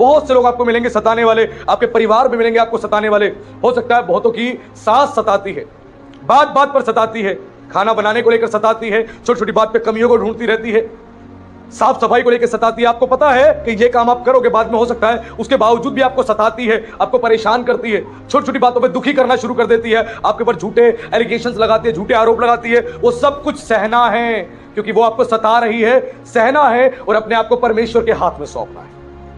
बहुत से लोग आपको मिलेंगे सताने वाले, आपके परिवार में मिलेंगे आपको सताने वाले। हो सकता है बहुतों की सास सताती है, बात बात पर सताती है, खाना बनाने को लेकर सताती है, छोटी छोटी बात पे कमियों को ढूंढती रहती है, साफ सफाई को लेकर सताती है। आपको पता है कि ये काम आप करोगे बाद में हो सकता है, उसके बावजूद भी आपको सताती है, आपको परेशान करती है, छोटी छोटी बातों पे दुखी करना शुरू कर देती है, आपके ऊपर झूठे एलिगेशंस लगाती है, झूठे आरोप लगाती है। वो सब कुछ सहना है, क्योंकि वो आपको सता रही है, सहना है और अपने आप को परमेश्वर के हाथ में सौंपना है।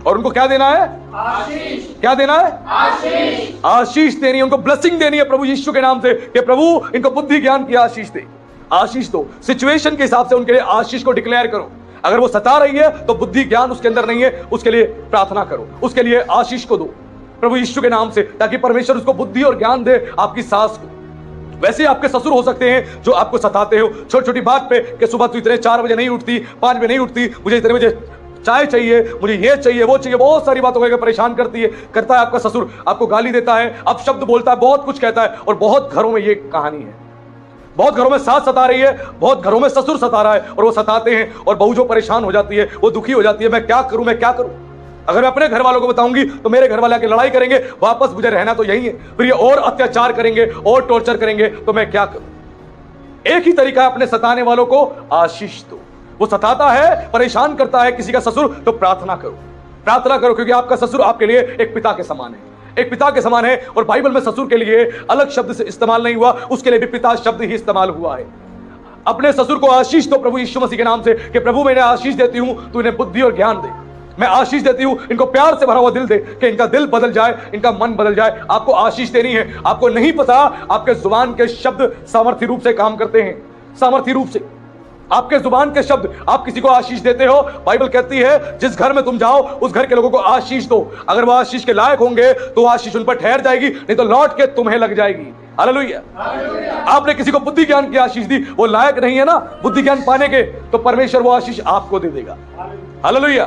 और उनको क्या देना है? आशीष। क्या देना है? आशीष। आशीष देनी है, उनको ब्लेसिंग देनी है प्रभु यीशु के नाम से कि प्रभु इनको बुद्धि ज्ञान की आशीष दे। आशीष दो, सिचुएशन के हिसाब से उनके लिए आशीष को डिक्लेयर करो। अगर वो सता रही है तो बुद्धि ज्ञान उसके अंदर नहीं है, उसके लिए प्रार्थना करो, उसके लिए आशीष को दो प्रभु यीशु के नाम से, ताकि परमेश्वर उसको बुद्धि और ज्ञान दे आपकी सास को। वैसे ही आपके ससुर हो सकते हैं जो आपको सताते हो छोटी छोटी बात पे कि सुबह तू इतने 4 बजे नहीं उठती, 5 बजे नहीं उठती, मुझे इतने बजे चाय चाहिए, मुझे ये चाहिए वो चाहिए, बहुत सारी बातों को परेशान करता है आपका ससुर, आपको गाली देता है, अब शब्द बोलता है, बहुत कुछ कहता है। और बहुत घरों में ये कहानी है, बहुत घरों में सास सता रही है, बहुत घरों में ससुर सता रहा है, और वो सताते हैं और बहू जो परेशान हो जाती है, वो दुखी हो जाती है, मैं क्या करूं, मैं क्या करूं। अगर मैं अपने घर वालों को बताऊंगी तो मेरे घर वाले आके लड़ाई करेंगे, वापस मुझे रहना तो यही है, फिर ये और अत्याचार करेंगे और टॉर्चर करेंगे, तो मैं क्या करूं। एक ही तरीका है अपने सताने वालों को आशीष दो। वो सताता है, परेशान करता है किसी का ससुर, तो प्रार्थना करो, प्रार्थना करो, क्योंकि आपका ससुर आपके लिए एक पिता के समान है, एक पिता के समान है। और बाइबल में ससुर के लिए अलग शब्द से इस्तेमाल नहीं हुआ, उसके लिए भी पिता शब्द ही इस्तेमाल हुआ है। अपने ससुर को आशीष दो प्रभु यीशु मसीह के नाम से कि प्रभु मैं इन्हें आशीष देती हूं, तू इन्हें बुद्धि और ज्ञान दे। मैं आशीष देती हूं, इनको प्यार से भरा हुआ दिल दे कि इनका दिल बदल जाए, इनका मन बदल जाए। आपको आशीष देनी है। आपको नहीं पता आपके जुबान के शब्द सामर्थ्य रूप से काम करते हैं, सामर्थ्य रूप से आपके जुबान के शब्द। आप किसी को आशीष देते हो, बाइबल कहती है जिस घर में तुम जाओ उस घर के लोगों को आशीष दो। अगर वो आशीष के लायक होंगे तो आशीष उन पर ठहर जाएगी, नहीं तो लौट के तुम्हें लग जाएगी। हालेलुया। आपने किसी को बुद्धि ज्ञान की आशीष दी, वो लायक नहीं है ना बुद्धि ज्ञान पाने के, तो परमेश्वर वो आशीष आपको दे देगा। हालेलुया।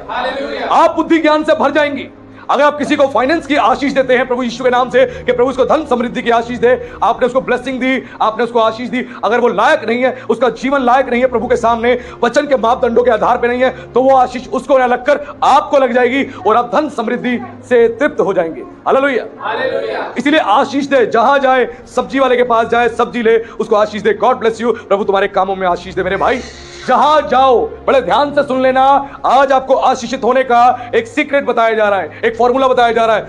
आप बुद्धि ज्ञान से भर जाएंगी। अगर आप किसी को फाइनेंस की आशीष देते हैं प्रभु यीशु के नाम से कि प्रभु उसको धन समृद्धि की आशीष दे, आपने उसको ब्लेसिंग दी, आपने उसको आशीष दी, अगर वो लायक नहीं है, उसका जीवन लायक नहीं है प्रभु के सामने, वचन के मापदंडों के आधार पर नहीं है, तो वो आशीष उसको न लगकर आपको लग जाएगी और आप धन समृद्धि से तृप्त हो जाएंगे। हालेलुया। इसलिए आशीष दे, जहां जाए सब्जी वाले के पास जाए, सब्जी ले, उसको आशीष दे। God bless you. प्रभु तुम्हारे कामों में आशीष दे मेरे भाई। जहां जाओ बड़े ध्यान से सुन लेना, आज आपको आशीषित होने का एक सीक्रेट बताया जा रहा है, एक फॉर्मूला बताया जा रहा है।